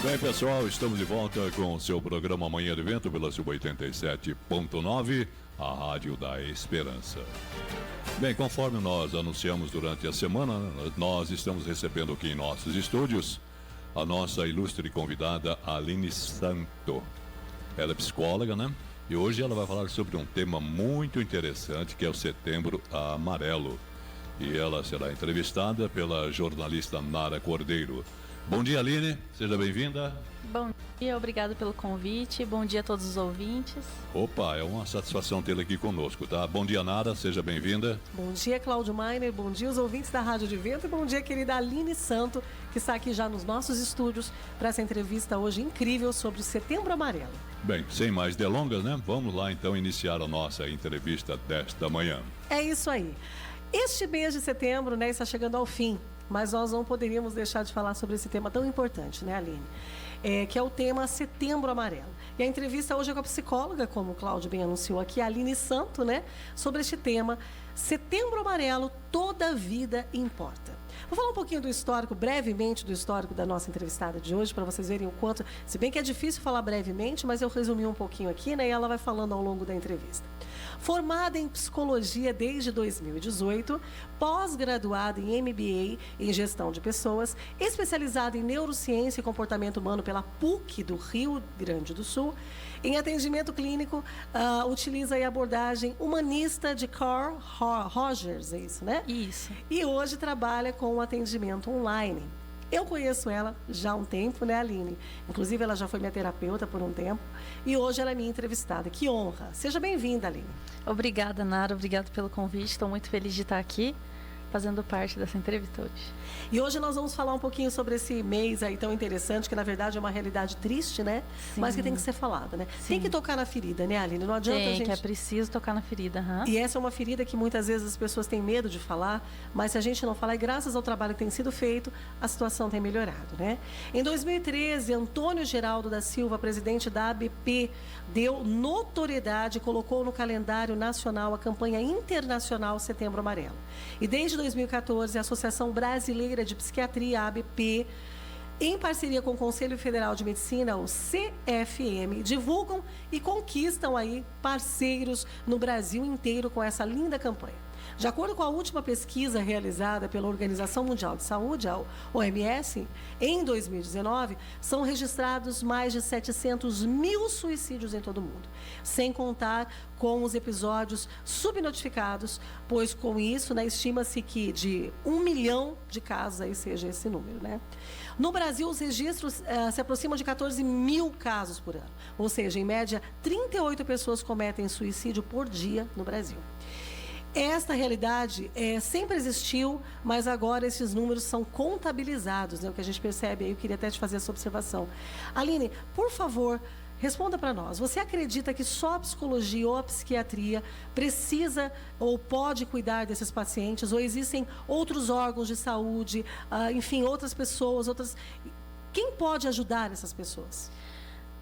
Bem, pessoal, estamos de volta com o seu programa Manhã de Vento pela Sub 87.9, a Rádio da Esperança. Bem, conforme nós anunciamos durante a semana, nós estamos recebendo aqui em nossos estúdios a nossa ilustre convidada Aline Santo. Ela é psicóloga, né? E hoje ela vai falar sobre um tema muito interessante, que é o Setembro Amarelo. E ela será entrevistada pela jornalista Nara Cordeiro. Bom dia, Aline. Seja bem-vinda. Bom dia, obrigado pelo convite. Bom dia a todos os ouvintes. Opa, é uma satisfação tê-la aqui conosco, tá? Bom dia, Nara. Seja bem-vinda. Bom dia, Cláudio Mainer. Bom dia, os ouvintes da Rádio de Vento. E bom dia, querida Aline Santo, que está aqui já nos nossos estúdios para essa entrevista hoje incrível sobre o Setembro Amarelo. Bem, sem mais delongas, né? Vamos lá, então, iniciar a nossa entrevista desta manhã. É isso aí. Este mês de setembro, né, está chegando ao fim, mas nós não poderíamos deixar de falar sobre esse tema tão importante, né, Aline? Que é o tema Setembro Amarelo. E a entrevista hoje é com a psicóloga, como o Cláudio bem anunciou aqui, a Aline Santo, né, sobre este tema, Setembro Amarelo, toda vida importa. Vou falar um pouquinho do histórico, brevemente do histórico da nossa entrevistada de hoje, para vocês verem o quanto, se bem que é difícil falar brevemente, mas eu resumi um pouquinho aqui, né, e ela vai falando ao longo da entrevista. Formada em psicologia desde 2018, pós-graduada em MBA em gestão de pessoas, especializada em neurociência e comportamento humano pela PUC do Rio Grande do Sul, em atendimento clínico, utiliza a abordagem humanista de Carl Rogers, é isso, né? Isso. E hoje trabalha com o atendimento online. Eu conheço ela já há um tempo, né, Aline? Inclusive, ela já foi minha terapeuta por um tempo. E hoje ela é minha entrevistada. Que honra. Seja bem-vinda, Aline. Obrigada, Nara. Obrigada pelo convite. Estou muito feliz de estar aqui, fazendo parte dessa entrevista hoje. E hoje nós vamos falar um pouquinho sobre esse mês aí tão interessante, que na verdade é uma realidade triste, né? Sim. Mas que tem que ser falada, né? Sim. Tem que tocar na ferida, né, Aline? Não adianta a gente... Que é preciso tocar na ferida. E essa é uma ferida que muitas vezes as pessoas têm medo de falar, mas se a gente não falar, e graças ao trabalho que tem sido feito, a situação tem melhorado, né? Em 2013, Antônio Geraldo da Silva, presidente da ABP, deu notoriedade e colocou no calendário nacional a campanha internacional Setembro Amarelo. E desde 2014, a Associação Brasileira de Psiquiatria, a ABP, em parceria com o Conselho Federal de Medicina, o CFM, divulgam e conquistam aí parceiros no Brasil inteiro com essa linda campanha. De acordo com a última pesquisa realizada pela Organização Mundial de Saúde, a OMS, em 2019, são registrados mais de 700 mil suicídios em todo o mundo, sem contar com os episódios subnotificados, pois com isso, né, estima-se que de 1 milhão de casos aí seja esse número, né? No Brasil, os registros se aproximam de 14 mil casos por ano, ou seja, em média, 38 pessoas cometem suicídio por dia no Brasil. Esta realidade sempre existiu, mas agora esses números são contabilizados, né? O que a gente percebe aí, eu queria até te fazer essa observação. Aline, por favor, responda para nós. Você acredita que só a psicologia ou a psiquiatria precisa ou pode cuidar desses pacientes? Ou existem outros órgãos de saúde, enfim, outras pessoas, Quem pode ajudar essas pessoas?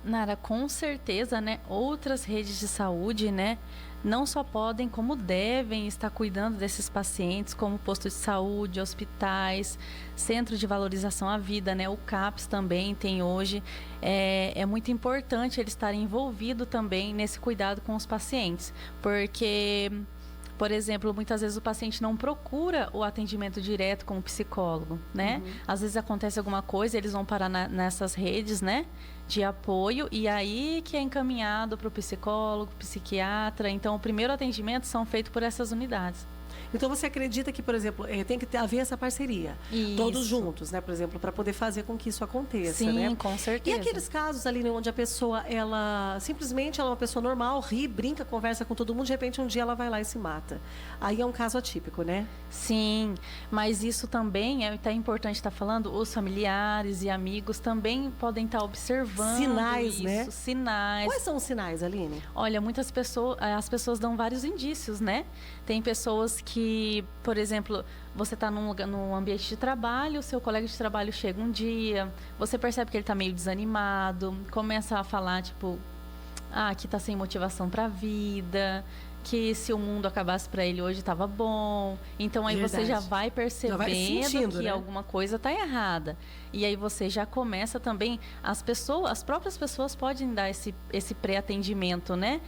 Nara, com certeza, né? Outras redes de saúde, né? Não só podem, como devem estar cuidando desses pacientes, como posto de saúde, hospitais, centro de valorização à vida, né? O CAPS também tem hoje. É muito importante eles estarem envolvidos também nesse cuidado com os pacientes, porque, por exemplo, muitas vezes o paciente não procura o atendimento direto com o psicólogo, né? Uhum. Às vezes acontece alguma coisa, eles vão parar nessas redes, né, de apoio, e aí que é encaminhado para o psicólogo, psiquiatra. Então, o primeiro atendimento são feitos por essas unidades. Então você acredita que, por exemplo, tem que haver essa parceria, isso, todos juntos, né, por exemplo, para poder fazer com que isso aconteça, sim, né? Com certeza. E aqueles casos ali onde a pessoa, ela simplesmente ela é uma pessoa normal, ri, brinca, conversa com todo mundo, de repente um dia ela vai lá e se mata. Aí é um caso atípico, né? Sim, mas isso também é até importante estar falando, os familiares e amigos também podem estar observando sinais, isso, né? Sinais. Quais são os sinais, Aline? Olha, muitas pessoas, as pessoas dão vários indícios, né? Tem pessoas que, por exemplo, você está num ambiente de trabalho, o seu colega de trabalho chega um dia, você percebe que ele está meio desanimado, começa a falar, tipo, que está sem motivação para a vida, que se o mundo acabasse para ele hoje estava bom. Então aí você já vai percebendo sentindo, que né? alguma coisa está errada. E aí você já começa também, as próprias pessoas podem dar esse pré-atendimento, né?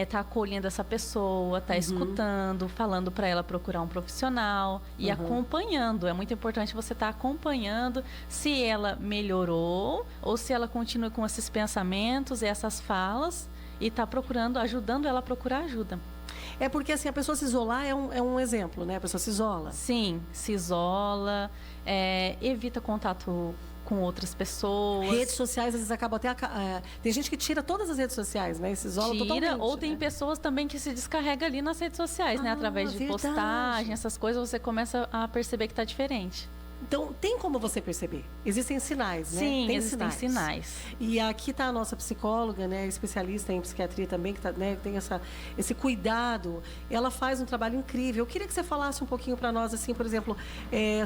Tá acolhendo essa pessoa, tá escutando, falando para ela procurar um profissional e acompanhando. É muito importante você estar acompanhando se ela melhorou ou se ela continua com esses pensamentos e essas falas e tá ajudando ela a procurar ajuda. É porque assim, a pessoa se isolar é um exemplo, né? A pessoa se isola. Sim, se isola, evita contato com outras pessoas. Redes sociais, às vezes, acabam até... tem gente que tira todas as redes sociais, né? E se isola totalmente. Ou tem pessoas também que se descarregam ali nas redes sociais, né? Através de postagem, essas coisas, você começa a perceber que está diferente. Então, tem como você perceber? Existem sinais, né? Sim, existem sinais. E aqui está a nossa psicóloga, né, especialista em psiquiatria também, que né, tem esse cuidado. Ela faz um trabalho incrível. Eu queria que você falasse um pouquinho para nós, assim, por exemplo,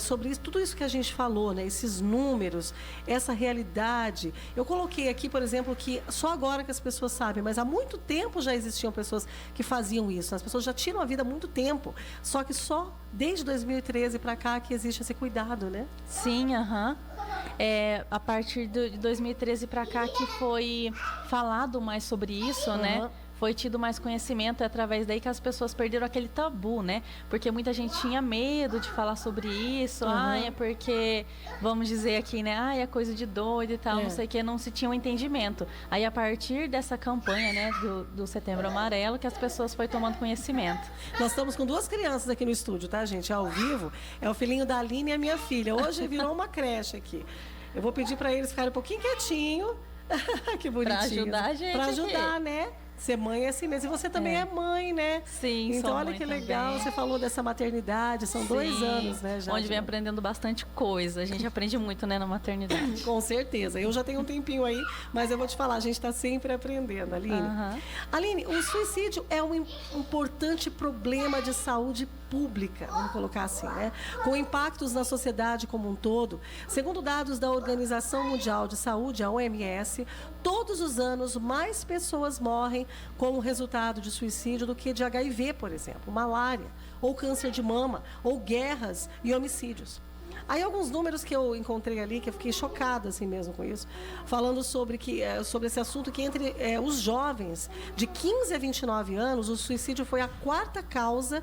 sobre tudo isso que a gente falou, né? Esses números, essa realidade. Eu coloquei aqui, por exemplo, que só agora que as pessoas sabem, mas há muito tempo já existiam pessoas que faziam isso. As pessoas já tiram a vida há muito tempo. Só que só desde 2013 para cá que existe esse cuidado, né? Sim, a partir de 2013 para cá que foi falado mais sobre isso, né? Foi tido mais conhecimento, é através daí que as pessoas perderam aquele tabu, né? Porque muita gente tinha medo de falar sobre isso. É porque, vamos dizer aqui, né? É coisa de doido e tal, não sei o que, não se tinha um entendimento. Aí, a partir dessa campanha, né, do Setembro Amarelo, que as pessoas foram tomando conhecimento. Nós estamos com 2 crianças aqui no estúdio, tá, gente? Ao vivo, é o filhinho da Aline e a minha filha. Hoje virou uma creche aqui. Eu vou pedir para eles ficarem um pouquinho quietinho. Que bonitinho. Para ajudar a gente. Para ajudar, né? Ser mãe é assim mesmo. E você também é mãe, né? Sim, então, sou olha mãe que legal. também. Você falou dessa maternidade. São 2 anos, né? Já, onde vem aprendendo bastante coisa. A gente aprende muito, né, na maternidade. Com certeza. Eu já tenho um tempinho aí, mas eu vou te falar, a gente está sempre aprendendo, Aline. Aline, o suicídio é um importante problema de saúde pública, vamos colocar assim, né? Com impactos na sociedade como um todo. Segundo dados da Organização Mundial de Saúde, a OMS, todos os anos mais pessoas morrem como resultado de suicídio do que de HIV, por exemplo, malária, ou câncer de mama, ou guerras e homicídios. Aí alguns números que eu encontrei ali, que eu fiquei chocada assim mesmo com isso, falando sobre esse assunto, que entre os jovens de 15 a 29 anos, o suicídio foi a 4ª causa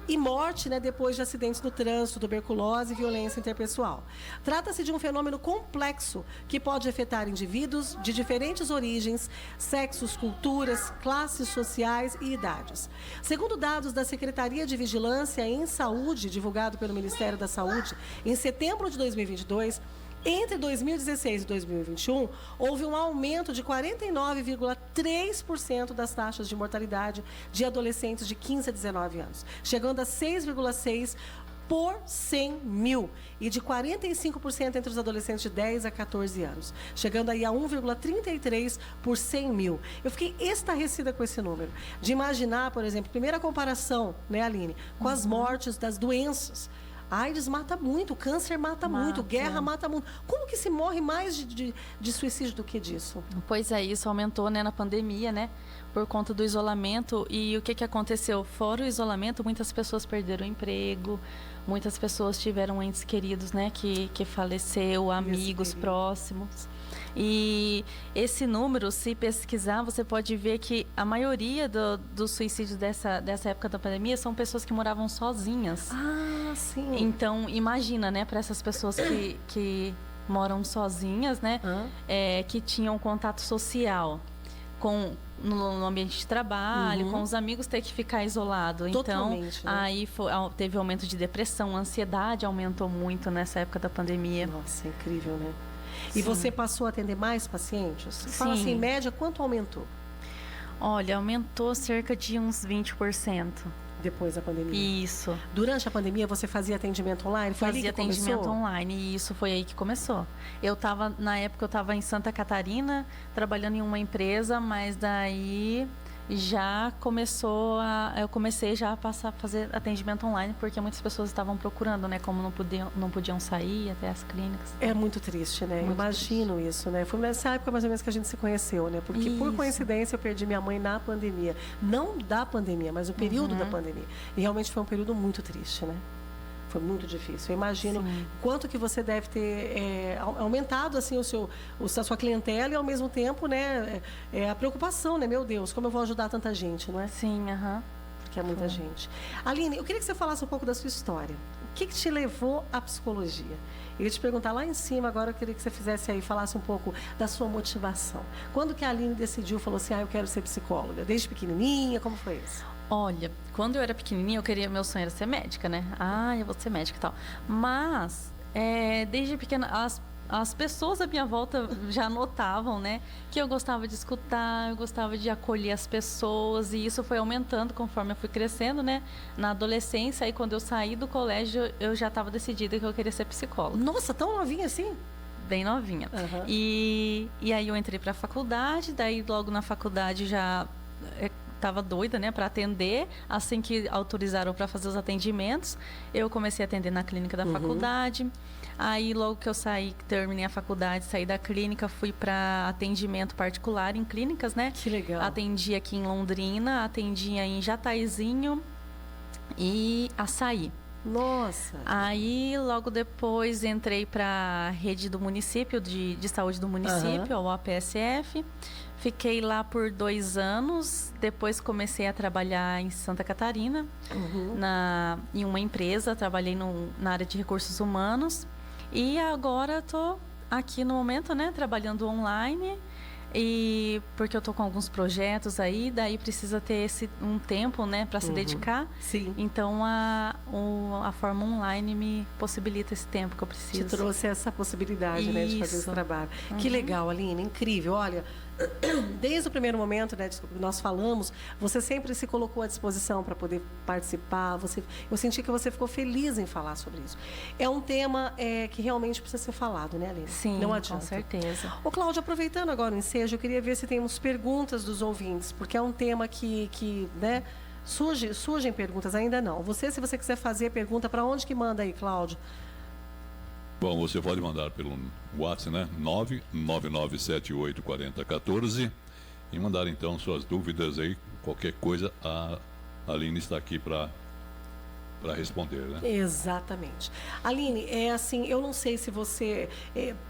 e morte, né, depois de acidentes no trânsito, tuberculose e violência interpessoal. Trata-se de um fenômeno complexo que pode afetar indivíduos de diferentes origens, sexos, culturas, classes sociais e idades. Segundo dados da Secretaria de Vigilância em Saúde, divulgado pelo Ministério da Saúde, em setembro de 2022, entre 2016 e 2021, houve um aumento de 49,3% das taxas de mortalidade de adolescentes de 15 a 19 anos, chegando a 6,6 por 100 mil, e de 45% entre os adolescentes de 10 a 14 anos, chegando aí a 1,33 por 100 mil. Eu fiquei estarrecida com esse número, de imaginar, por exemplo, primeira comparação, né, Aline, com as mortes das doenças. A AIDS mata muito, o câncer mata muito, guerra mata muito. Como que se morre mais de suicídio do que disso? Pois é, isso aumentou, né, na pandemia, né? Por conta do isolamento. E o que aconteceu? Fora o isolamento, muitas pessoas perderam o emprego, muitas pessoas tiveram entes queridos, né, que faleceu, amigos próximos. E esse número, se pesquisar, você pode ver que a maioria dos suicídios dessa época da pandemia são pessoas que moravam sozinhas. Ah, sim. Então, imagina, né, para essas pessoas que moram sozinhas, né, que tinham contato social no ambiente de trabalho, com os amigos, ter que ficar isolado. Totalmente, então, aí teve aumento de depressão, a ansiedade aumentou muito nessa época da pandemia. Nossa, é incrível, né? E Sim. você passou a atender mais pacientes? Sim. Fala assim, em média, quanto aumentou? Olha, aumentou cerca de uns 20%. Depois da pandemia? Isso. Durante a pandemia, você fazia atendimento online? Fazia atendimento online, e isso foi aí que começou. Na época eu estava em Santa Catarina, trabalhando em uma empresa, mas daí eu comecei já a passar a fazer atendimento online, porque muitas pessoas estavam procurando, né? Como não podiam sair até as clínicas. É muito triste, né? Muito Imagino isso, né? Foi nessa época mais ou menos que a gente se conheceu, né? Porque por Isso. coincidência eu perdi minha mãe na pandemia. Não da pandemia, mas o período da pandemia. E realmente foi um período muito triste, né? Foi muito difícil. Eu imagino Sim. quanto que você deve ter aumentado assim a sua clientela e ao mesmo tempo, né, a preocupação, né? Meu Deus, como eu vou ajudar tanta gente, não é? Sim, aham. Porque é muita gente. Aline, eu queria que você falasse um pouco da sua história. O que te levou à psicologia? Eu ia te perguntar lá em cima, agora eu queria que você fizesse aí, falasse um pouco da sua motivação. Quando que a Aline decidiu, falou assim, eu quero ser psicóloga? Desde pequenininha, como foi isso? Olha, quando eu era pequenininha, meu sonho era ser médica, né? Eu vou ser médica e tal. Mas, desde pequena, as pessoas à minha volta já notavam, né? Que eu gostava de escutar, eu gostava de acolher as pessoas. E isso foi aumentando conforme eu fui crescendo, né? Na adolescência, aí quando eu saí do colégio, eu já estava decidida que eu queria ser psicóloga. Nossa, tão novinha assim? Bem novinha. Uhum. E aí eu entrei para a faculdade, daí logo na faculdade já... estava doida, né, para atender. Assim que autorizaram para fazer os atendimentos, eu comecei a atender na clínica da faculdade. Aí, logo que eu terminei a faculdade, saí da clínica, fui para atendimento particular em clínicas, né? Que legal. Atendi aqui em Londrina, atendia em Jataizinho e Açaí. Nossa. Aí, logo depois, entrei para a rede do município, de saúde do município, o APSF. Fiquei lá por 2 anos. Depois comecei a trabalhar em Santa Catarina, em uma empresa. Trabalhei na área de recursos humanos. E agora estou aqui no momento, né, trabalhando online. E porque eu estou com alguns projetos aí, daí precisa ter um tempo, né, para se dedicar. Sim. Então a forma online me possibilita esse tempo que eu preciso. Te trouxe essa possibilidade, né, de fazer esse trabalho. Que legal, Aline, incrível. Olha, desde o primeiro momento, né, que nós falamos, você sempre se colocou à disposição para poder participar. Eu senti que você ficou feliz em falar sobre isso. É um tema que realmente precisa ser falado, né, Aline? Sim, não adianta. Com certeza. Ô, Cláudia, aproveitando agora o ensejo, eu queria ver se temos perguntas dos ouvintes, porque é um tema que né, surgem perguntas, ainda não. Se você quiser fazer pergunta, para onde que manda aí, Cláudio? Bom, você pode mandar pelo WhatsApp, né? 999784014 e mandar então suas dúvidas aí, qualquer coisa, a Aline está aqui para responder, né? Exatamente. Aline, assim, eu não sei se você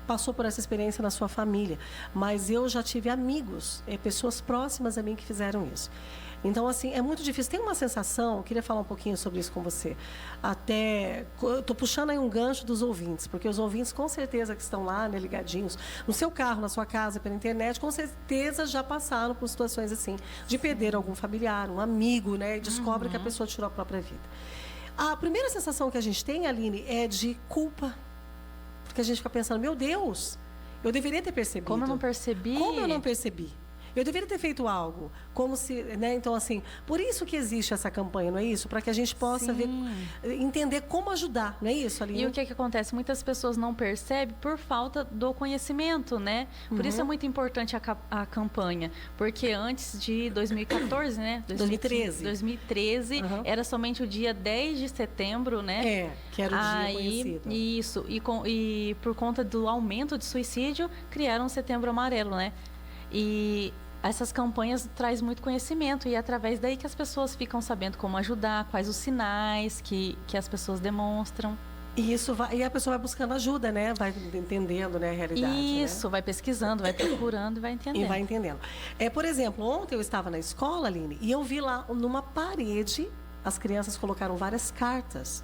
passou por essa experiência na sua família, mas eu já tive amigos, pessoas próximas a mim que fizeram isso. Então, assim, é muito difícil. Tem uma sensação, eu queria falar um pouquinho sobre isso com você. Estou puxando aí um gancho dos ouvintes, porque os ouvintes, com certeza, que estão lá, né, ligadinhos, no seu carro, na sua casa, pela internet, com certeza já passaram por situações assim, de perder algum familiar, um amigo, né, e descobre que a pessoa tirou a própria vida. A primeira sensação que a gente tem, Aline, é de culpa. Porque a gente fica pensando, meu Deus, eu deveria ter percebido. Como eu não percebi? Como eu não percebi? Eu deveria ter feito algo, como se, né? Então, assim, por isso que existe essa campanha, não é isso? Para que a gente possa entender como ajudar, não é isso, Aline? E o que acontece? Muitas pessoas não percebem por falta do conhecimento, né? Por isso é muito importante a campanha, porque antes de 2014, né? 2013, era somente o dia 10 de setembro, né? Que era o dia conhecido. Isso, e por conta do aumento de suicídio, criaram o Setembro Amarelo, né? E essas campanhas trazem muito conhecimento e é através daí que as pessoas ficam sabendo como ajudar, quais os sinais que as pessoas demonstram. E a pessoa vai buscando ajuda, né? Vai entendendo, né, a realidade. Isso, né? Vai pesquisando, vai procurando e vai entendendo. E vai entendendo. Por exemplo, ontem eu estava na escola, Aline, e eu vi lá numa parede, as crianças colocaram várias cartas.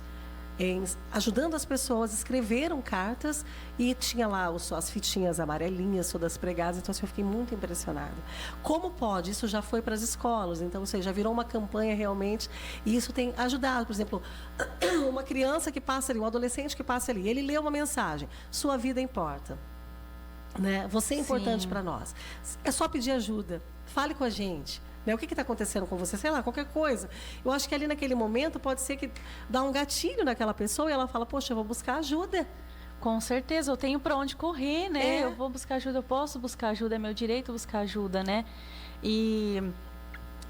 Ajudando as pessoas, escreveram cartas e tinha lá as fitinhas amarelinhas todas pregadas, então assim, eu fiquei muito impressionada. Como pode? Isso já foi para as escolas, então já virou uma campanha realmente e isso tem ajudado. Por exemplo, uma criança que passa ali, um adolescente que passa ali, ele lê uma mensagem, sua vida importa, né? Você é importante para nós. É só pedir ajuda, fale com a gente. Né? O que está acontecendo com você? Sei lá, qualquer coisa. Eu acho que ali naquele momento pode ser que dá um gatilho naquela pessoa e ela fala, poxa, eu vou buscar ajuda. Com certeza, eu tenho para onde correr, né? Eu vou buscar ajuda, eu posso buscar ajuda, é meu direito buscar ajuda, né? E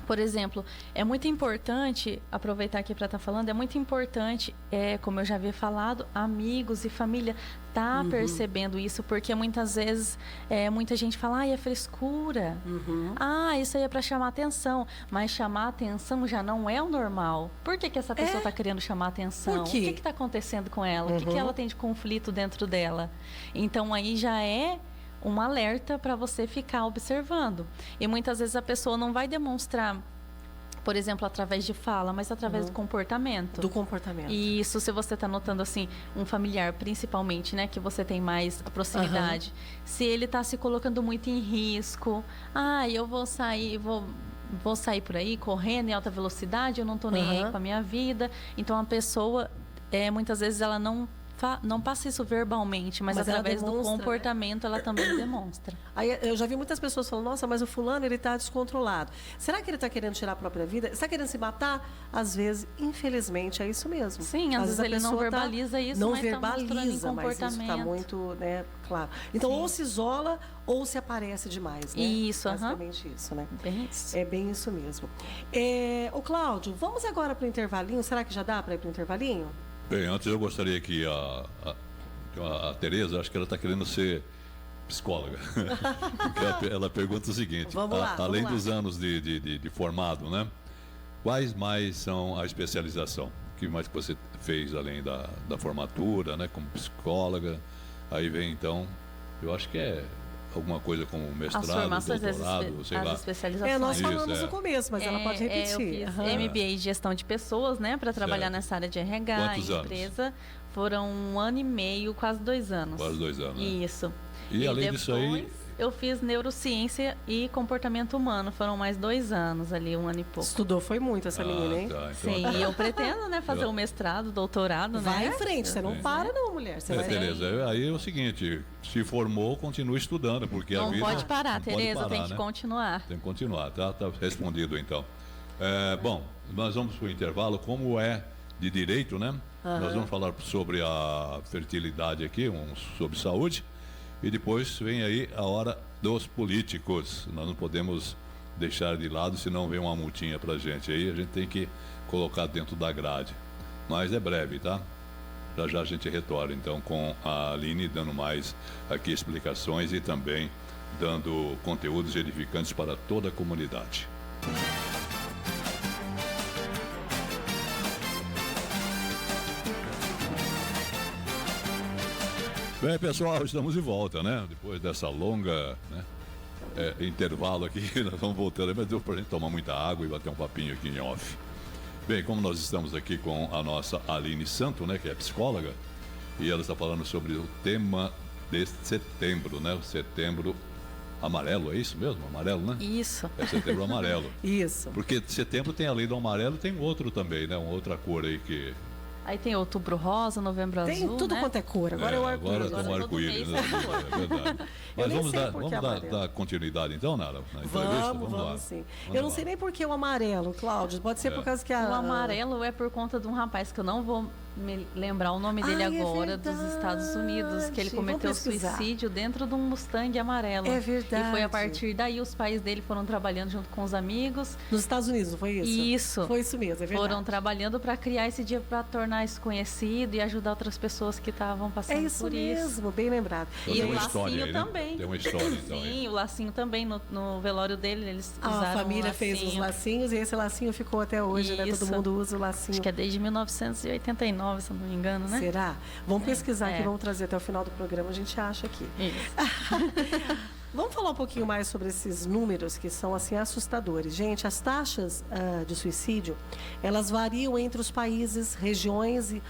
Por exemplo, é muito importante, aproveitar aqui para estar falando, é muito importante, como eu já havia falado, amigos e família percebendo isso, porque muitas vezes muita gente fala, é frescura, isso aí é para chamar atenção, mas chamar atenção já não é o normal. Por que essa pessoa está querendo chamar atenção? Por quê? O que está acontecendo com ela? O que ela tem de conflito dentro dela? Então aí já é um alerta para você ficar observando. E muitas vezes a pessoa não vai demonstrar, por exemplo, através de fala, mas através do comportamento. Do comportamento. E isso, se você está notando assim, um familiar, principalmente, né, que você tem mais proximidade, se ele está se colocando muito em risco, eu vou sair por aí correndo em alta velocidade, eu não estou nem aí com a minha vida. Então a pessoa, muitas vezes ela não passa isso verbalmente, mas através do comportamento, ela também demonstra. Aí eu já vi muitas pessoas falando, nossa, mas o fulano, ele está descontrolado. Será que ele está querendo tirar a própria vida? Está querendo se matar? Às vezes, infelizmente, é isso mesmo. Sim, às vezes ele não verbaliza isso, não mas verbaliza, mas isso está muito, claro. Então, ou se isola, ou se aparece demais, né? Isso, basicamente isso, né? Bem isso. É bem isso mesmo. Ô, Cláudio, vamos agora para o intervalinho? Será que já dá para ir para o intervalinho? Bem, antes eu gostaria que a Tereza, acho que ela está querendo ser psicóloga. Porque ela pergunta o seguinte, além dos anos de formado, né? Quais mais são a especialização? O que mais que você fez além da formatura, né? Como psicóloga? Aí vem, então, eu acho que é alguma coisa como mestrado, doutorado, sei lá. Especializações. Nós falamos no começo, mas ela pode repetir. Eu fiz MBA em gestão de pessoas, né, para trabalhar nessa área de RH. Quantos empresa. Anos? Foram 1 ano e meio, quase 2 anos. Quase 2 anos. Né? Isso. E além disso aí, eu fiz neurociência e comportamento humano. Foram mais 2 anos ali, 1 ano e pouco. Estudou foi muito essa menina, hein? Então, sim, e eu pretendo, né, fazer o mestrado, doutorado, né? Vai em frente, você não para não, mulher. Você vai... Tereza, aí é o seguinte, se formou, continue estudando, porque não a vida... Pode parar, Tereza, tem que continuar. Tem que continuar, tá respondido então. Bom, nós vamos para o intervalo, como é de direito, né? Nós vamos falar sobre a fertilidade aqui, sobre saúde, e depois vem aí a hora dos políticos. Nós não podemos deixar de lado, senão vem uma multinha pra gente. Aí a gente tem que colocar dentro da grade. Mas é breve, tá? Já a gente retorna, então, com a Aline dando mais aqui explicações e também dando conteúdos edificantes para toda a comunidade. Bem, pessoal, estamos de volta, né? Depois dessa longa intervalo aqui, nós vamos voltando, mas deu pra gente tomar muita água e bater um papinho aqui em off. Bem, como nós estamos aqui com a nossa Aline Santo, né, que é psicóloga, e ela está falando sobre o tema de setembro, né? O setembro amarelo, é isso mesmo? Amarelo, né? Isso. É setembro amarelo. Isso. Porque setembro tem, além do amarelo, tem outro também, né? Uma outra cor aí que... Aí tem outubro rosa, novembro azul, tem tudo quanto é cor. Agora é o arco-íris. Agora é o arco-íris, né? É verdade. Mas vamos dar continuidade então, Nara? Na entrevista? Vamos lá. Sim. Vamos eu não lá. sei nem por que o amarelo, Cláudio. Pode ser por causa que a... O amarelo é por conta de um rapaz que eu não vou me lembrar o nome dele agora, dos Estados Unidos, que ele cometeu suicídio dentro de um Mustang amarelo. É verdade. E foi a partir daí os pais dele foram trabalhando junto com os amigos. Nos Estados Unidos, não foi isso? Isso. Foi isso mesmo, é verdade. Foram trabalhando para criar esse dia, para tornar isso conhecido e ajudar outras pessoas que estavam passando por isso. É isso mesmo, bem lembrado. Então, e tem o uma história lacinho aí, né? também. Tem uma história, então. Sim, aí. o lacinho também, no velório dele, eles usaram A família um fez os lacinhos e esse lacinho ficou até hoje, né? Todo mundo usa o lacinho. Acho que é desde 1989, se eu não me engano, né? Será? Vamos pesquisar aqui, vamos trazer até o final do programa, a gente acha aqui. Isso. Vamos falar um pouquinho mais sobre esses números que são assim assustadores. Gente, as taxas de suicídio, elas variam entre os países, regiões e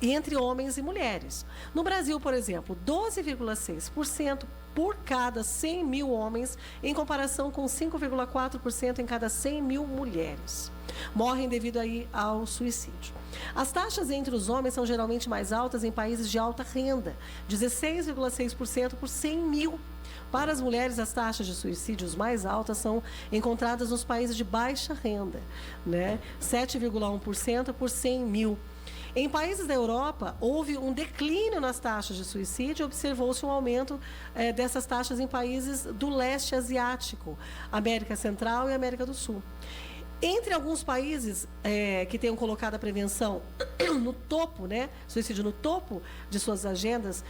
e entre homens e mulheres. No Brasil, por exemplo, 12,6% por cada 100 mil homens, em comparação com 5,4% em cada 100 mil mulheres. Morrem devido aí ao suicídio. As taxas entre os homens são geralmente mais altas em países de alta renda, 16,6% por 100 mil. Para as mulheres, as taxas de suicídios mais altas são encontradas nos países de baixa renda, né? 7,1% por 100 mil. Em países da Europa, houve um declínio nas taxas de suicídio e observou-se um aumento dessas taxas em países do leste asiático, América Central e América do Sul. Entre alguns países que tenham colocado a prevenção no topo, né, suicídio no topo de suas agendas,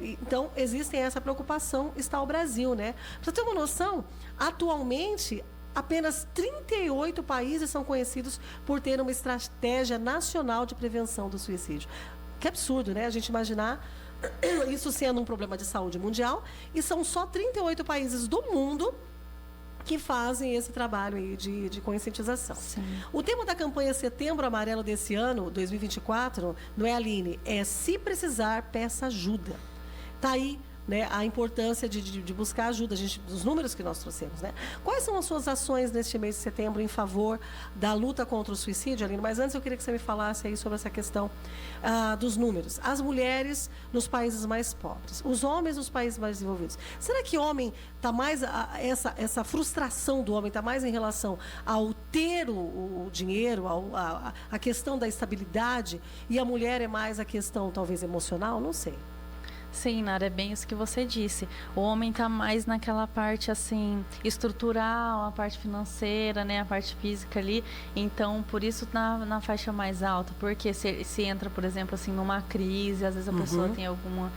então existem essa preocupação, está o Brasil, né? Para você ter uma noção, atualmente apenas 38 países são conhecidos por ter uma estratégia nacional de prevenção do suicídio. Que absurdo, né? A gente imaginar isso sendo um problema de saúde mundial, e são só 38 países do mundo que fazem esse trabalho aí de conscientização. Sim. O tema da campanha Setembro Amarelo desse ano, 2024, não é, Aline? É se precisar, peça ajuda. Está aí, né, a importância de buscar ajuda, dos números que nós trouxemos, né? Quais são as suas ações neste mês de setembro em favor da luta contra o suicídio, Aline? Mas antes eu queria que você me falasse aí sobre essa questão dos números. As mulheres nos países mais pobres, os homens nos países mais desenvolvidos. Será que homem está mais, essa frustração do homem está mais em relação ao ter o dinheiro, a questão da estabilidade, e a mulher é mais a questão talvez emocional? Não sei. Sim, Nara, é bem isso que você disse. O homem está mais naquela parte, assim, estrutural, a parte financeira, né, a parte física ali. Então, por isso, na faixa mais alta. Porque se entra, por exemplo, assim, numa crise, às vezes a pessoa tem alguma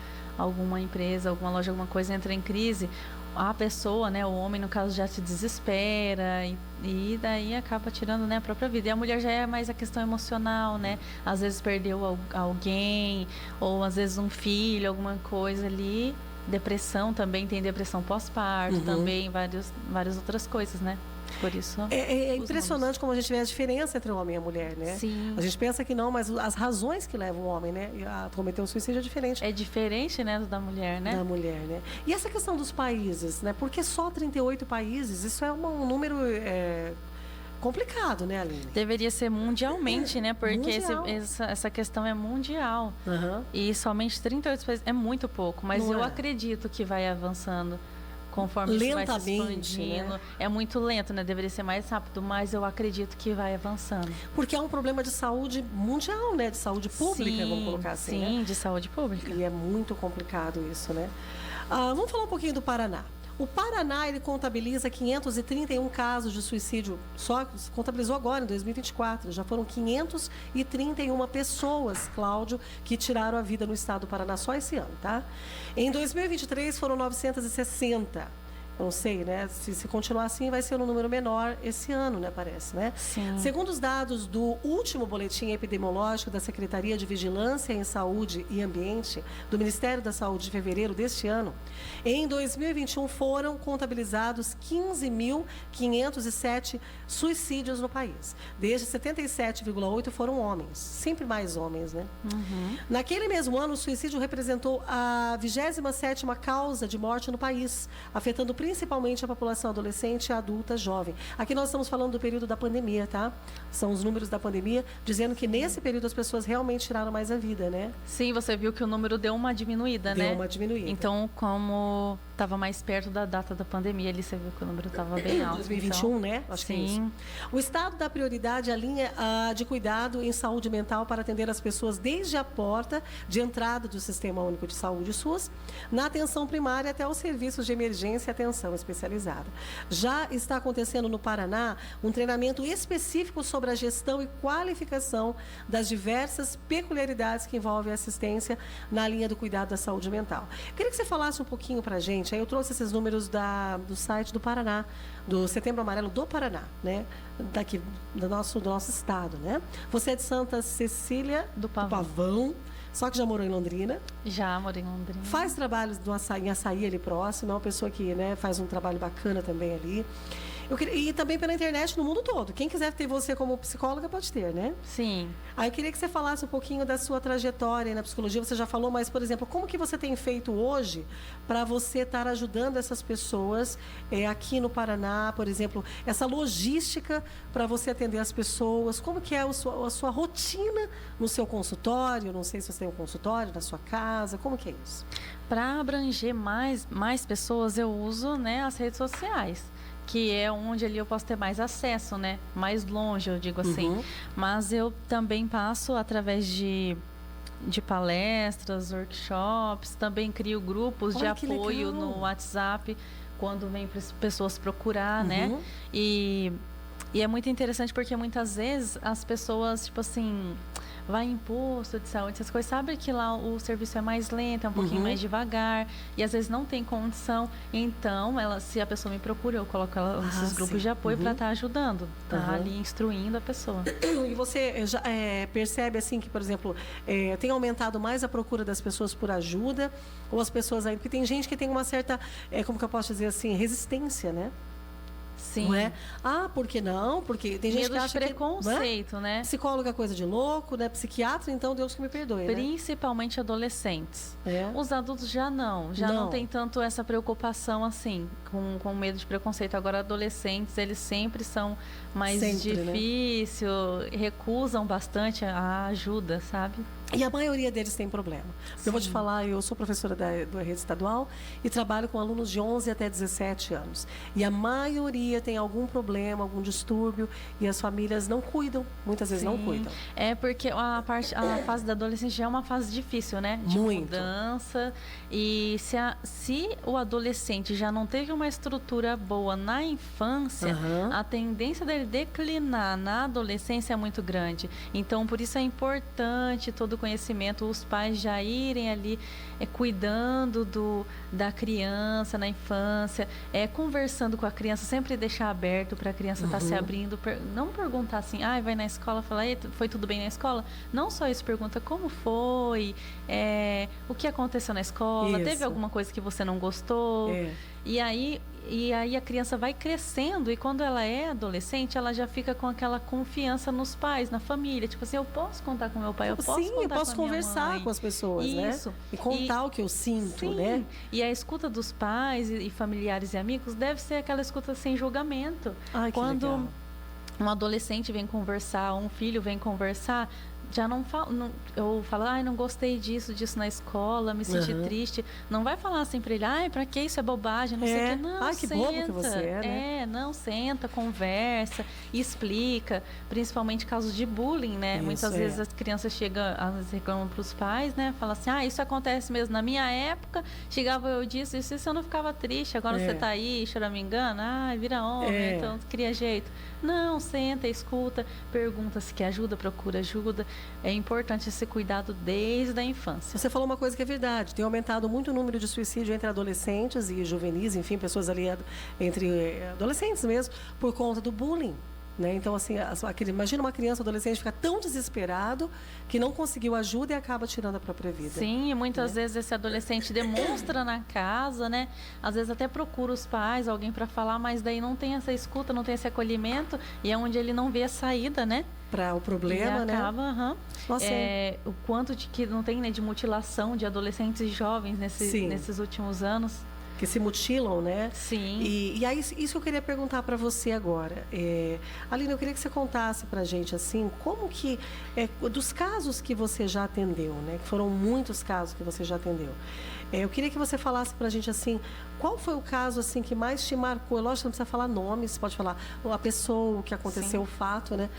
empresa, alguma loja, alguma coisa, entra em crise, a pessoa, né, o homem, no caso, já se desespera e daí acaba tirando, né, a própria vida. E a mulher já é mais a questão emocional, né? Às vezes perdeu alguém, ou às vezes um filho, alguma coisa ali. Depressão também, tem depressão pós-parto também, várias outras coisas, né? Por isso. É impressionante como a gente vê a diferença entre o homem e a mulher, né? Sim. A gente pensa que não, mas as razões que levam o homem, né, a cometer um suicídio é diferente. É diferente, né, da mulher, né? Da mulher, né? E essa questão dos países, né? Porque só 38 países, isso é um número complicado, né, Aline? Deveria ser mundialmente, né? Porque Mundial. essa questão é mundial. Uhum. E somente 38 países é muito pouco, mas Não eu é? acredito que vai avançando conforme isso vai se Lentamente, expandindo. né? É muito lento, né? Deveria ser mais rápido, mas eu acredito que vai avançando. Porque é um problema de saúde mundial, né? De saúde pública, Sim, vamos colocar assim, sim, né? de saúde pública. E é muito complicado isso, né? Vamos falar um pouquinho do Paraná. O Paraná, ele contabiliza 531 casos de suicídio, só contabilizou agora, em 2024. Já foram 531 pessoas, Cláudio, que tiraram a vida no estado do Paraná só esse ano, tá? Em 2023 foram 960. Eu não sei, né? Se continuar assim, vai ser um número menor esse ano, né? Parece, né? Sim. Segundo os dados do último boletim epidemiológico da Secretaria de Vigilância em Saúde e Ambiente do Ministério da Saúde de fevereiro deste ano, em 2021 foram contabilizados 15.507 suicídios no país. Desde 77,8 foram homens, sempre mais homens, né? Naquele mesmo ano, o suicídio representou a 27ª causa de morte no país, afetando principalmente a população adolescente, adulta, jovem. Aqui nós estamos falando do período da pandemia, tá? São os números da pandemia, dizendo que nesse período as pessoas realmente tiraram mais a vida, né? Sim, você viu que o número deu uma diminuída, né? Deu uma diminuída. Então, como estava mais perto da data da pandemia, ali você viu que o número estava bem alto. 2021, então, né? Acho que é sim. isso. O Estado dá prioridade à linha de cuidado em saúde mental para atender as pessoas desde a porta de entrada do Sistema Único de Saúde, SUS, na atenção primária até os serviços de emergência e atenção especializada. Já está acontecendo no Paraná um treinamento específico sobre a gestão e qualificação das diversas peculiaridades que envolvem a assistência na linha do cuidado da saúde mental. Queria que você falasse um pouquinho para a gente. Aí eu trouxe esses números do site do Paraná, do Setembro Amarelo do Paraná, né? Daqui, do nosso estado, né? Você é de Santa Cecília Do Pavão. Só que já morou em Londrina. Já morei em Londrina. Faz trabalhos em Açaí ali próximo. É uma pessoa que, né, faz um trabalho bacana também ali. E também pela internet no mundo todo. Quem quiser ter você como psicóloga pode ter, né? Sim. Aí eu queria que você falasse um pouquinho da sua trajetória na psicologia. Você já falou, mas, por exemplo, como que você tem feito hoje para você estar ajudando essas pessoas aqui no Paraná, por exemplo, essa logística para você atender as pessoas? Como que é a sua rotina no seu consultório? Não sei se você tem um consultório na sua casa. Como que é isso? Para abranger mais pessoas, eu uso, né, as redes sociais. que é onde ali eu posso ter mais acesso, né? Mais longe, eu digo assim. Mas eu também passo através de palestras, workshops, também crio grupos de apoio no WhatsApp quando vem pessoas procurar, né? E é muito interessante porque muitas vezes as pessoas, tipo assim, vai em posto de saúde, essas coisas, sabe que lá o serviço é mais lento, é um pouquinho mais devagar, e às vezes não tem condição. Então, se a pessoa me procura, eu coloco ela nesses grupos de apoio para estar ajudando, ali instruindo a pessoa. E você já percebe, assim, que, por exemplo, tem aumentado mais a procura das pessoas por ajuda, ou as pessoas ainda... Porque tem gente que tem uma certa, como que eu posso dizer assim, resistência, né? Sim. Não é? Ah, por que não? Porque tem gente que acha preconceito, né? Psicóloga é coisa de louco, né? Psiquiatra, então Deus que me perdoe, Principalmente adolescentes. Os adultos já não tem tanto essa preocupação assim, com medo de preconceito. Agora, adolescentes, eles sempre são mais difíceis, recusam bastante a ajuda, sabe? E a maioria deles tem problema. Eu vou te falar, eu sou professora da rede estadual e trabalho com alunos de 11 até 17 anos. E a maioria tem algum problema, algum distúrbio, e as famílias não cuidam, muitas vezes não cuidam. É porque a fase da adolescência já é uma fase difícil, né? De mudança. E se o adolescente já não teve uma estrutura boa na infância, a tendência dele declinar na adolescência é muito grande. Então, por isso é importante todo o conhecimento, os pais já irem ali cuidando da criança na infância, conversando com a criança, sempre deixar aberto para a criança estar se abrindo, não perguntar assim, vai na escola, falar, foi tudo bem na escola? Não só isso, pergunta como foi, o que aconteceu na escola, teve alguma coisa que você não gostou? E aí a criança vai crescendo e quando ela é adolescente, ela já fica com aquela confiança nos pais, na família. Tipo assim, eu posso contar com meu pai, eu posso conversar com as pessoas, né? E contar o que eu sinto, né? E a escuta dos pais e familiares e amigos deve ser aquela escuta sem julgamento. Quando legal. Um adolescente vem conversar, um filho vem conversar, já não falo, eu falo, não gostei disso na escola, me senti triste. Não vai falar assim pra ele, pra que isso é bobagem, não sei o que. Não, que bobo que você é, né? Não, senta, conversa, explica, principalmente casos de bullying, né? Muitas vezes as crianças chegam, às vezes reclamam pros pais, né? Fala assim, isso acontece mesmo. Na minha época, chegava eu disso, isso eu não ficava triste. Agora você tá aí, choramingando, vira homem, então cria jeito. Não, senta, escuta, pergunta se quer ajuda, procura ajuda. É importante esse cuidado desde a infância. Você falou uma coisa que é verdade. Tem aumentado muito o número de suicídio entre adolescentes e juvenis, enfim, pessoas ali entre adolescentes mesmo, por conta do bullying. Né? Então, assim, imagina uma criança, adolescente, ficar tão desesperado que não conseguiu ajuda e acaba tirando a própria vida. Sim, e muitas vezes esse adolescente demonstra na casa, né? Às vezes até procura os pais, alguém para falar, mas daí não tem essa escuta, não tem esse acolhimento, e é onde ele não vê a saída, né? Para o problema, e acaba, o quanto de que não tem, né, de mutilação de adolescentes e jovens nesses últimos anos. Que se mutilam, né? Sim. E aí, isso que eu queria perguntar para você agora. Aline, eu queria que você contasse para a gente, assim, como que... dos casos que você já atendeu, né? Que foram muitos casos que você já atendeu. Eu queria que você falasse para a gente, assim, qual foi o caso, assim, que mais te marcou? Lógico que não precisa falar nomes, você pode falar a pessoa, o que aconteceu, o fato, né?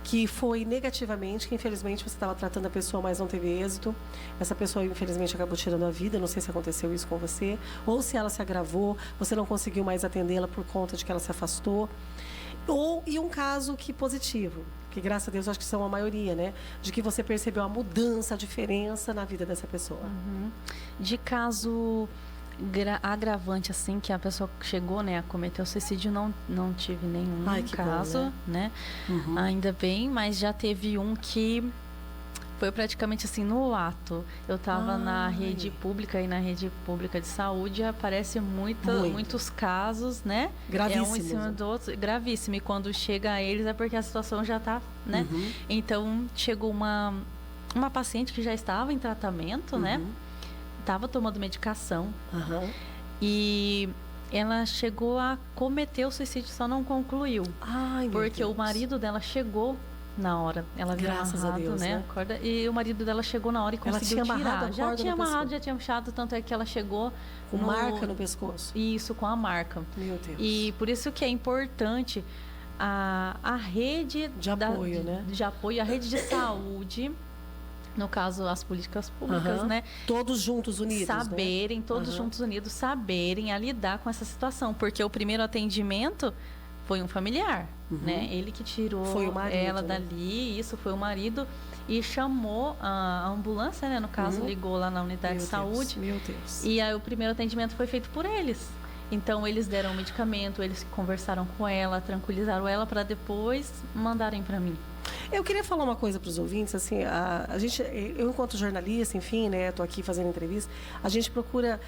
Que foi negativamente, que infelizmente você estava tratando a pessoa, mas não teve êxito. Essa pessoa, infelizmente, acabou tirando a vida. Não sei se aconteceu isso com você. Ou se ela se agravou, você não conseguiu mais atendê-la por conta de que ela se afastou. E um caso que positivo, que graças a Deus acho que são a maioria, né? De que você percebeu a mudança, a diferença na vida dessa pessoa. De caso agravante, assim, que a pessoa chegou, né, a cometer o suicídio, não tive nenhum caso, bom, né? Ainda bem, mas já teve um que foi praticamente assim, no ato. Eu estava na rede pública, e na rede pública de saúde aparece muitos casos, né? Gravíssimos. Um em cima do outro, gravíssimo. E quando chega a eles é porque a situação já está, né? Então, chegou uma paciente que já estava em tratamento, né? Estava tomando medicação e ela chegou a cometer o suicídio, só não concluiu. Ai, porque o marido dela chegou na hora. Ela havia Graças a amarrado, Deus, né? a corda, e o marido dela chegou na hora e Ela conseguiu tinha amarrado tirar. a Já corda tinha no amarrado, pescoço. já tinha puxado, tanto é que ela chegou Com marca no pescoço. Isso, com a marca. Meu Deus. E por isso que é importante a rede De apoio, né? de apoio, a rede de saúde, no caso as políticas públicas, Aham. né? Todos juntos, unidos, Saberem, né? todos Aham. juntos unidos, saberem a lidar com essa situação, porque o primeiro atendimento foi um familiar, né? Ele que tirou Foi o marido, ela né? dali, isso foi o marido, e chamou a ambulância, né? No caso, ligou lá na unidade Meu de saúde. Deus, meu Deus. E aí o primeiro atendimento foi feito por eles. Então eles deram o medicamento, eles conversaram com ela, tranquilizaram ela para depois mandarem para mim. Eu queria falar uma coisa para os ouvintes, assim, a gente, eu enquanto jornalista, enfim, né, estou aqui fazendo entrevista, a gente procura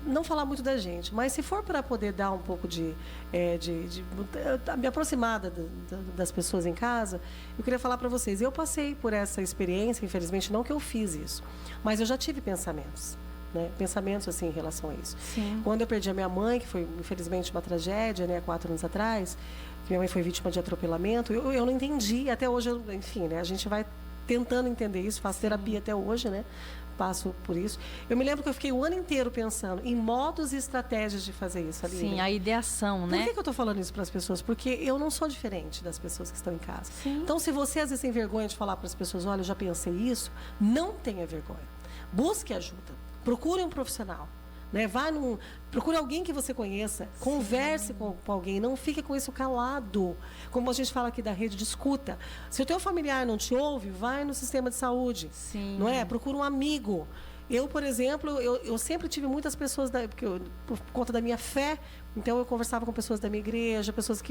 não falar muito da gente, mas se for para poder dar um pouco de me aproximar das pessoas em casa, eu queria falar para vocês, eu passei por essa experiência, infelizmente não que eu fiz isso, mas eu já tive pensamentos. Né? Pensamentos assim em relação a isso. Sim. Quando eu perdi a minha mãe, que foi infelizmente uma tragédia, né, 4 anos atrás, que minha mãe foi vítima de atropelamento, eu não entendi, até hoje, enfim, né, a gente vai tentando entender isso, faço terapia até hoje, né, passo por isso. Eu me lembro que eu fiquei o ano inteiro pensando em modos e estratégias de fazer isso, Aline. Sim, a ideação, né? Por que eu estou falando isso para as pessoas? Porque eu não sou diferente das pessoas que estão em casa. Sim. Então, se você às vezes tem vergonha de falar para as pessoas, olha, eu já pensei isso, não tenha vergonha. Busque ajuda. Procure um profissional, né? Procure alguém que você conheça, converse com alguém, não fique com isso calado. Como a gente fala aqui da rede de escuta. Se o teu familiar não te ouve, vai no sistema de saúde. Sim. Não é? Procura um amigo. Eu, por exemplo, eu sempre tive muitas pessoas, por conta da minha fé, então eu conversava com pessoas da minha igreja, pessoas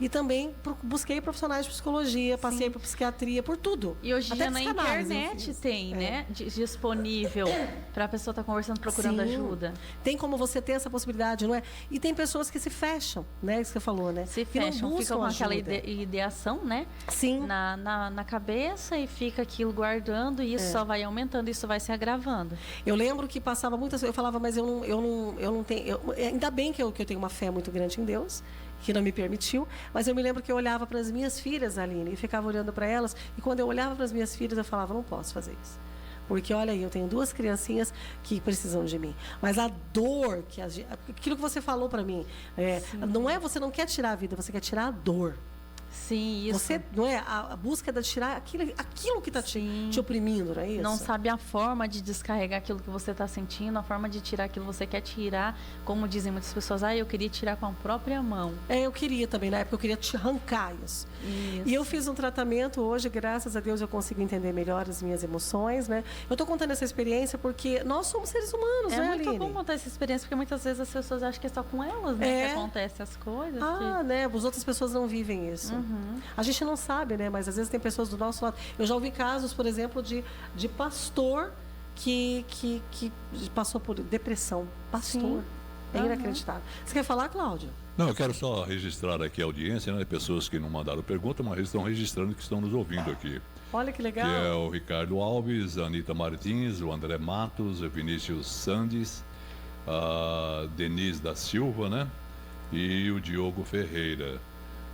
e também busquei profissionais de psicologia, passei por psiquiatria, por tudo. E hoje em Até dia na psicanálise eu internet fiz. tem, né? Disponível para a pessoa estar conversando, procurando Sim. ajuda. Tem como você ter essa possibilidade, não é? E tem pessoas que se fecham, né? Isso que você falou, né? Se que não fecham, buscam ficam com aquela ajuda. ideação, né? Sim. Na cabeça e fica aquilo guardando e isso só vai aumentando, isso vai se agravando. Eu lembro que passava muitas vezes, eu falava, mas eu não tenho. Ainda bem que eu tenho uma fé muito grande em Deus, que não me permitiu, mas eu me lembro que eu olhava para as minhas filhas, Aline, e ficava olhando para elas, e quando eu olhava para as minhas filhas, eu falava, não posso fazer isso. Porque, olha aí, eu tenho 2 criancinhas que precisam de mim. Mas a dor, aquilo que você falou para mim, não é você não quer tirar a vida, você quer tirar a dor. Sim, isso. Você, não é? A busca de tirar aquilo que está te oprimindo, não é isso? Não sabe a forma de descarregar aquilo que você está sentindo, a forma de tirar aquilo que você quer tirar. Como dizem muitas pessoas, eu queria tirar com a própria mão. Eu queria também, na época eu queria te arrancar isso. E eu fiz um tratamento hoje, graças a Deus eu consigo entender melhor as minhas emoções, né? Eu estou contando essa experiência porque nós somos seres humanos, É né, muito Aline? bom contar essa experiência, porque muitas vezes as pessoas acham que é só com elas, né, que acontecem as coisas. Né? As outras pessoas não vivem isso. A gente não sabe, né? Mas às vezes tem pessoas do nosso lado. Eu já ouvi casos, por exemplo, de pastor que passou por depressão. Pastor. Sim. É inacreditável. Você quer falar, Cláudio? Não, eu quero só registrar aqui a audiência, né? Pessoas que não mandaram pergunta, mas estão registrando que estão nos ouvindo aqui. Olha que legal. Que é o Ricardo Alves, a Anitta Martins, o André Matos, o Vinícius Sandes, a Denise da Silva, né? E o Diogo Ferreira.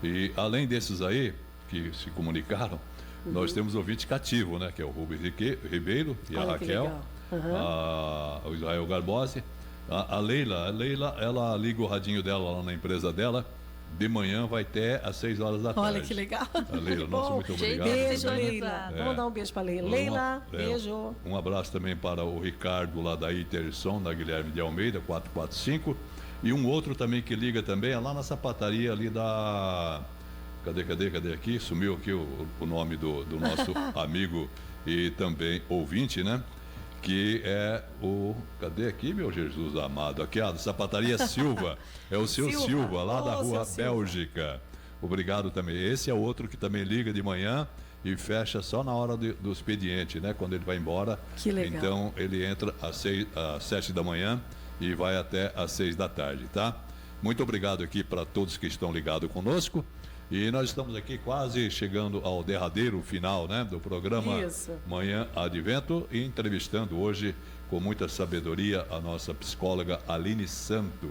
E além desses aí, que se comunicaram, nós temos ouvinte cativo, né? Que é o Rubens Ribeiro e Olha a que Raquel, legal. o Israel Garbose. A Leila, ela liga o radinho dela lá na empresa dela. De manhã vai até às 6 horas da tarde. Olha que legal. A Leila, nossa, Bom, muito obrigado. Beijo, também. Leila. Vamos dar um beijo para Leila. Leila, beijo. Um abraço também para o Ricardo lá da Iterson, da Guilherme de Almeida, 445. E um outro também que liga também é lá na sapataria ali da... Cadê aqui? Sumiu aqui o nome do nosso amigo e também ouvinte, né? Que é o... Cadê aqui, meu Jesus amado? Aqui, a sapataria Silva. É o seu Silva, lá da Rua Bélgica. Obrigado também. Esse é outro que também liga de manhã e fecha só na hora do expediente, né? Quando ele vai embora. Que legal. Então, ele entra às 7 da manhã e vai até às 6 da tarde, tá? Muito obrigado aqui para todos que estão ligados conosco. E nós estamos aqui quase chegando ao derradeiro final, né, do programa Manhã Advento, e entrevistando hoje, com muita sabedoria, a nossa psicóloga Aline Santo,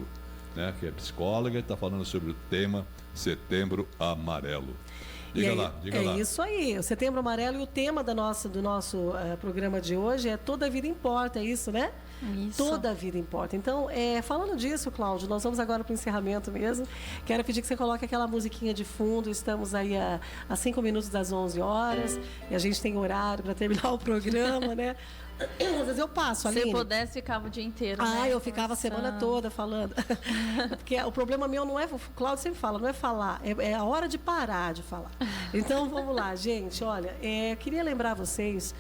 né, que é psicóloga e está falando sobre o tema Setembro Amarelo. Diga lá. É isso aí, o Setembro Amarelo, e o tema do nosso programa de hoje é Toda a Vida Importa, é isso, né? Isso. Toda a vida importa. Então, falando disso, Cláudio, nós vamos agora para o encerramento mesmo. Quero pedir que você coloque aquela musiquinha de fundo. Estamos aí a 5 minutos das 11 horas e a gente tem horário para terminar o programa, né? Às vezes eu passo, Aline. Se eu pudesse, ficava o dia inteiro, né? Eu ficava a semana toda falando. Porque o problema meu não é, o Cláudio sempre fala, não é falar, é a hora de parar de falar. Então, vamos lá, gente. Olha, queria lembrar vocês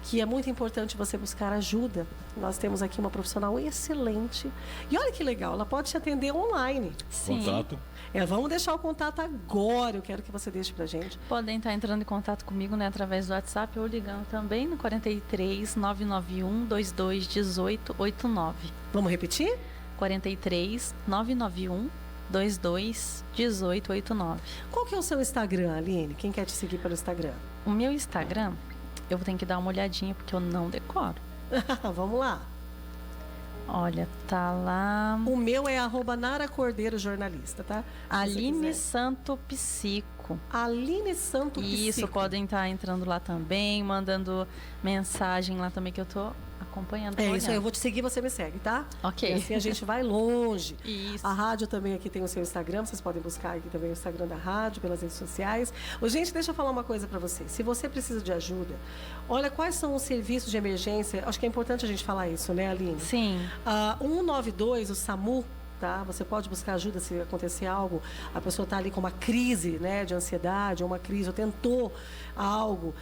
que é muito importante você buscar ajuda. Nós temos aqui uma profissional excelente. E olha que legal, ela pode te atender online. Sim. Contato. Vamos deixar o contato agora. Eu quero que você deixe pra gente. Podem estar entrando em contato comigo, né, através do WhatsApp ou ligando também no 43 991 22 18 89. Vamos repetir? 43 991 22 18 89. Qual que é o seu Instagram, Aline? Quem quer te seguir pelo Instagram? O meu Instagram, eu tenho que dar uma olhadinha porque eu não decoro. Vamos lá. Olha, tá lá. O meu é @Nara Cordeiro Jornalista, tá? Aline Santo Psico. Aline Santo Psico. Isso, podem estar entrando lá também, mandando mensagem lá também que eu tô acompanhando. Isso aí, eu vou te seguir, você me segue, tá? Ok. E assim a gente vai longe. Isso. A rádio também aqui tem o seu Instagram, vocês podem buscar aqui também o Instagram da rádio, pelas redes sociais. Gente, deixa eu falar uma coisa para vocês. Se você precisa de ajuda, olha quais são os serviços de emergência. Acho que é importante a gente falar isso, né, Aline? Sim. 192, o SAMU, tá? Você pode buscar ajuda se acontecer algo, a pessoa está ali com uma crise, né, de ansiedade, ou uma crise, ou tentou algo.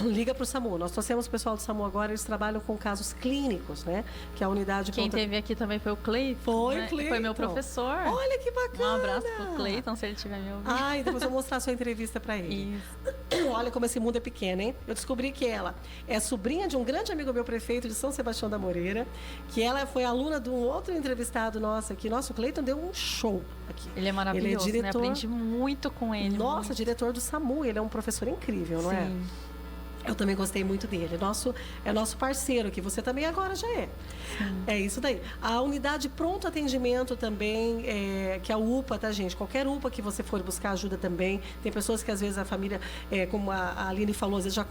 Liga para o SAMU. Nós trouxemos o pessoal do SAMU agora, eles trabalham com casos clínicos, né? Que é a unidade... Quem teve aqui também foi o Cleiton. Foi, né? o Cleiton. Foi meu professor. Olha que bacana. Um abraço pro Cleiton, se ele estiver me ouvindo. E depois eu vou mostrar a sua entrevista para ele. Isso. Olha como esse mundo é pequeno, hein? Eu descobri que ela é sobrinha de um grande amigo meu, prefeito de São Sebastião da Moreira, que ela foi aluna de um outro entrevistado nosso aqui. Nosso Cleiton deu um show aqui. Ele é maravilhoso, ele é diretor... né? Aprendi muito com ele. Nossa, diretor do SAMU. Ele é um professor incrível, não é? Eu também gostei muito dele. É nosso parceiro, que você também agora já é. Sim. É isso daí. A unidade pronto atendimento também, que é a UPA, tá, gente? Qualquer UPA que você for buscar ajuda também. Tem pessoas que às vezes a família, como a Aline falou, às vezes já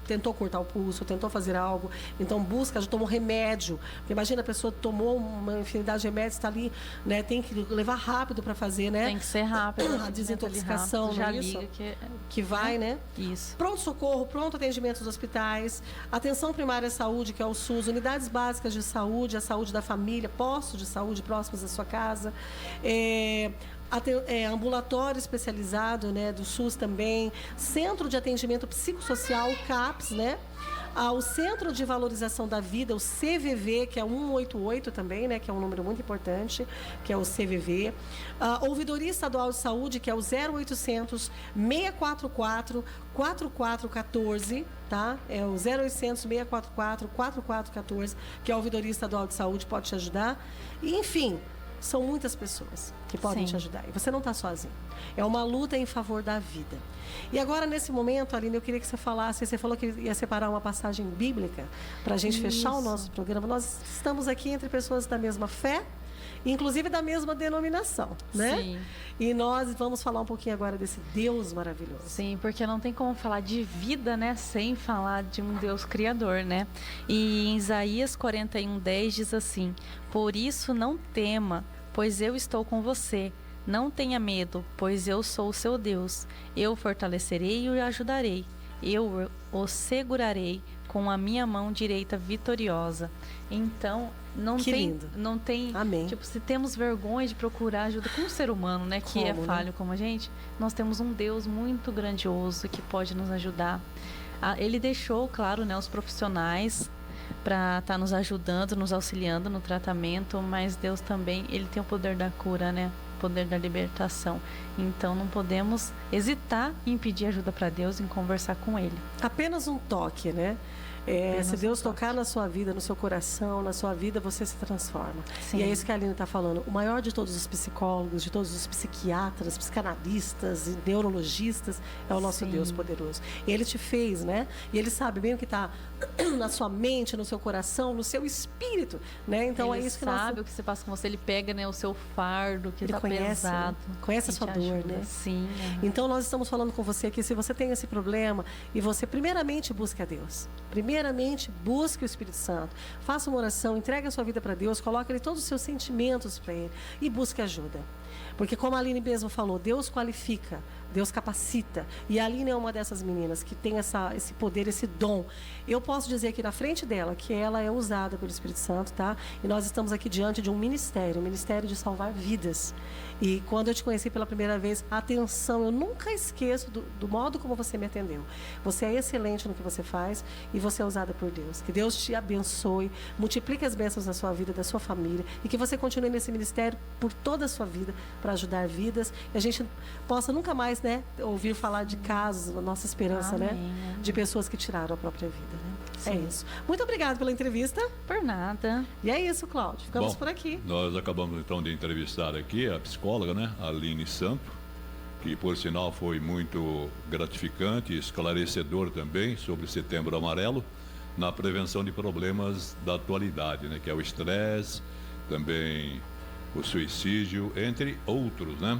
tentou cortar o pulso, tentou fazer algo. Então busca, já tomou remédio. Porque imagina, a pessoa tomou uma infinidade de remédios, está ali, né? Tem que levar rápido para fazer, né? Tem que ser rápido. A desintoxicação, já isso? liga que vai, né? Isso. Pronto-socorro, pronto atendimento dos hospitais, atenção primária à saúde, que é o SUS, unidades básicas de saúde, a saúde da família, postos de saúde próximos à sua casa, ambulatório especializado, né, do SUS também, centro de atendimento psicossocial, o CAPS, né? O Centro de Valorização da Vida, o CVV, que é 188 também, né, que é um número muito importante, que é o CVV. Ouvidoria Estadual de Saúde, que é o 0800 644 4414, tá? É o 0800 644 4414, que é a Ouvidoria Estadual de Saúde, pode te ajudar. E, enfim, são muitas pessoas que podem te ajudar. E você não está sozinho. É uma luta em favor da vida. E agora, nesse momento, Aline, eu queria que você falasse, você falou que ia separar uma passagem bíblica para a gente fechar o nosso programa. Nós estamos aqui entre pessoas da mesma fé, inclusive da mesma denominação, né? Sim. E nós vamos falar um pouquinho agora desse Deus maravilhoso. Sim, porque não tem como falar de vida, né, sem falar de um Deus criador, né? E em Isaías 41:10 diz assim: por isso não tema, pois eu estou com você. Não tenha medo, pois eu sou o seu Deus. Eu o fortalecerei e o ajudarei. Eu o segurarei com a minha mão direita vitoriosa. Então, não tem, Amém. Tipo, se temos vergonha de procurar ajuda com o ser humano, né, que é falho como a gente, nós temos um Deus muito grandioso que pode nos ajudar. Ele deixou, claro, né, os profissionais para estar nos ajudando, nos auxiliando no tratamento, mas Deus também, ele tem o poder da cura, né? O poder da libertação. Então não podemos hesitar em pedir ajuda para Deus, em conversar com ele. Apenas um toque, né? Se Deus tocar na sua vida, no seu coração, na sua vida, você se transforma. Sim. E é isso que a Aline está falando. O maior de todos os psicólogos, de todos os psiquiatras, psicanalistas e neurologistas é o nosso Sim. Deus poderoso. E Ele te fez, né? E Ele sabe bem o que está na sua mente, no seu coração, no seu espírito, né? Então Ele é isso que sabe o que você passa com você, ele pega, né, o seu fardo que Ele está conhece, pesado. né? Conhece a e sua te dor, ajuda. né? Sim. Então, nós estamos falando com você aqui, se você tem esse problema e você primeiramente busque a Deus, primeiramente busque o Espírito Santo, faça uma oração, entregue a sua vida para Deus, coloque ali todos os seus sentimentos para Ele e busque ajuda. Porque como a Aline mesmo falou, Deus qualifica, Deus capacita. E a Aline é uma dessas meninas que tem esse poder, esse dom. Eu posso dizer aqui na frente dela que ela é usada pelo Espírito Santo, tá? E nós estamos aqui diante de um ministério de salvar vidas. E quando eu te conheci pela primeira vez, atenção, eu nunca esqueço do modo como você me atendeu. Você é excelente no que você faz e você é usada por Deus. Que Deus te abençoe, multiplique as bênçãos da sua vida, da sua família e que você continue nesse ministério por toda a sua vida para ajudar vidas e a gente possa nunca mais, né, ouvir falar de casos, a nossa esperança, Amém. né, de pessoas que tiraram a própria vida, né? Sim. É isso. Muito obrigada pela entrevista. Por nada. E é isso, Cláudio. Ficamos Bom, por aqui. Nós acabamos então de entrevistar aqui a psicóloga, né, Aline Santo, que por sinal foi muito gratificante e esclarecedor também sobre Setembro Amarelo na prevenção de problemas da atualidade, né, que é o estresse, também o suicídio, entre outros, né?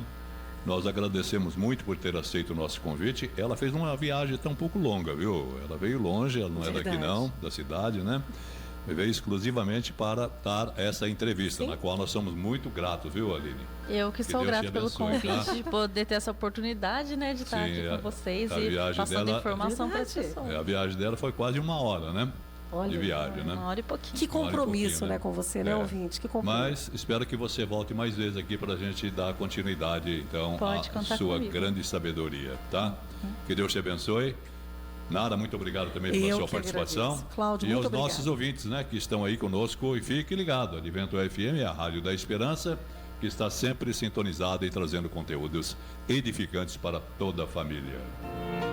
Nós agradecemos muito por ter aceito o nosso convite. Ela fez uma viagem até um pouco longa, viu? Ela veio longe, ela não é daqui não, da cidade, né? Veio exclusivamente para dar essa entrevista, Sim. na qual nós somos muito gratos, viu, Aline? Eu que sou Deus grata te pelo abençoe, convite, tá? de poder ter essa oportunidade, né, de estar Sim, aqui com vocês a e viagem passando dela- informação para as Verdade. pessoas. A viagem dela foi quase 1 hora, né? Olha, de viagem, né? 1 hora e pouquinho. Que Uma hora e compromisso, pouquinho, né, com você, né, É. ouvinte? Que compromisso. Mas espero que você volte mais vezes aqui para a gente dar continuidade, então, Pode à contar sua comigo. grande sabedoria, tá? Que Deus te abençoe. Nara, muito obrigado também pela Eu sua que participação. agradeço. Cláudio, e muito aos nossos obrigada. ouvintes, né, que estão aí conosco. E fique ligado, Advento FM, a Rádio da Esperança, que está sempre sintonizada e trazendo conteúdos edificantes para toda a família.